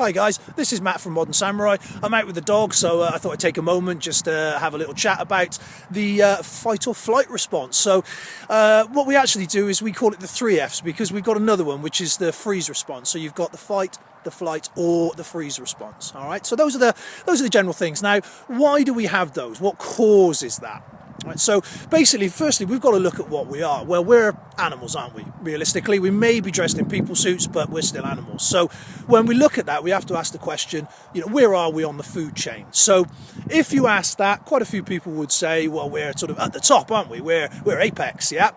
Hi guys, this is Matt from Modern Samurai. I'm out with the dog, so I thought I'd take a moment just to have a little chat about the fight or flight response. So what we actually do is we call it the 3Fs, because we've got another one which is the freeze response. So you've got the fight, the flight, or the freeze response. All right, so those are the general things. Now, why do we have those? What causes that? Right, so basically, firstly, we've got to look at what we are. Well, we're animals, aren't we? Realistically, we may be dressed in people suits, but we're still animals. So when we look at that, we have to ask the question, where are we on the food chain? So if you ask that, quite a few people would say, well, we're sort of at the top, aren't we? We're apex, yeah?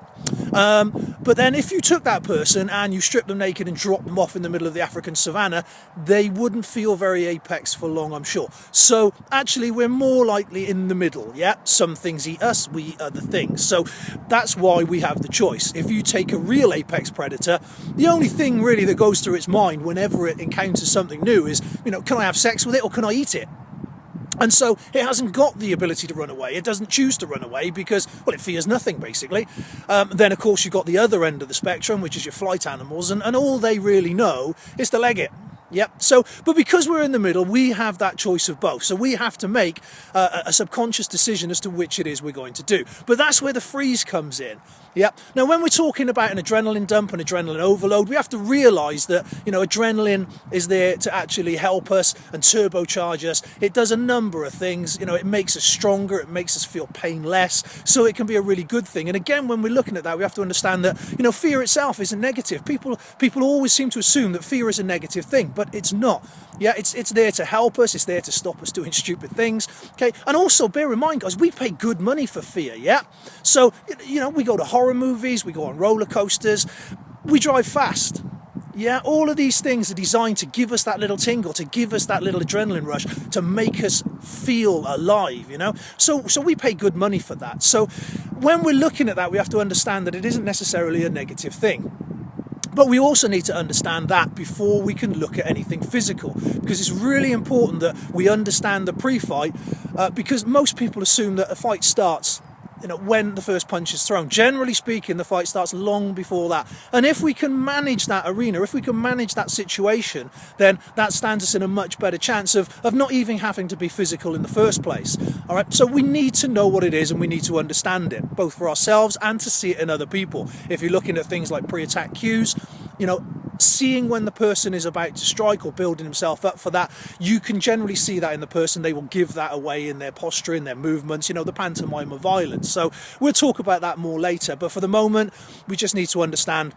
But then if you took that person and you stripped them naked and dropped them off in the middle of the African savannah, they wouldn't feel very apex for long, I'm sure. So actually, we're more likely in the middle, yeah? Some things eat us, we eat other things. So that's why we have the choice. If you take a real apex predator, the only thing really that goes through its mind whenever it encounters something new is, can I have sex with it or can I eat it? And so it hasn't got the ability to run away. It doesn't choose to run away because, well, it fears nothing, basically. Then, of course, you've got the other end of the spectrum, which is your flight animals, and all they really know is to leg it. Yep. So, but because we're in the middle, we have that choice of both. So we have to make a subconscious decision as to which it is we're going to do. But that's where the freeze comes in. Yep. Now, when we're talking about an adrenaline dump and adrenaline overload, we have to realise that, adrenaline is there to actually help us and turbocharge us. It does a number of things. It makes us stronger. It makes us feel pain less. So it can be a really good thing. And again, when we're looking at that, we have to understand that, fear itself isn't negative. People always seem to assume that fear is a negative thing, but it's not. Yeah, it's there to help us. It's there to stop us doing stupid things. Okay, and also bear in mind, guys, we pay good money for fear. Yeah, so we go to horror movies, we go on roller coasters, we drive fast. Yeah, all of these things are designed to give us that little tingle, to give us that little adrenaline rush, to make us feel alive. So we pay good money for that. So when we're looking at that, we have to understand that it isn't necessarily a negative thing. But we also need to understand that before we can look at anything physical, because it's really important that we understand the pre-fight, because most people assume that a fight starts when the first punch is thrown. Generally speaking, the fight starts long before that. And if we can manage that arena, if we can manage that situation, then that stands us in a much better chance of not even having to be physical in the first place. All right, so we need to know what it is and we need to understand it, both for ourselves and to see it in other people. If you're looking at things like pre-attack cues, seeing when the person is about to strike or building himself up for that, you can generally see that in the person. They will give that away in their posture, in their movements, the pantomime of violence. So we'll talk about that more later, but for the moment we just need to understand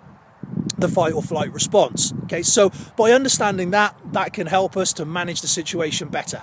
the fight or flight response. Okay, so by understanding that can help us to manage the situation better.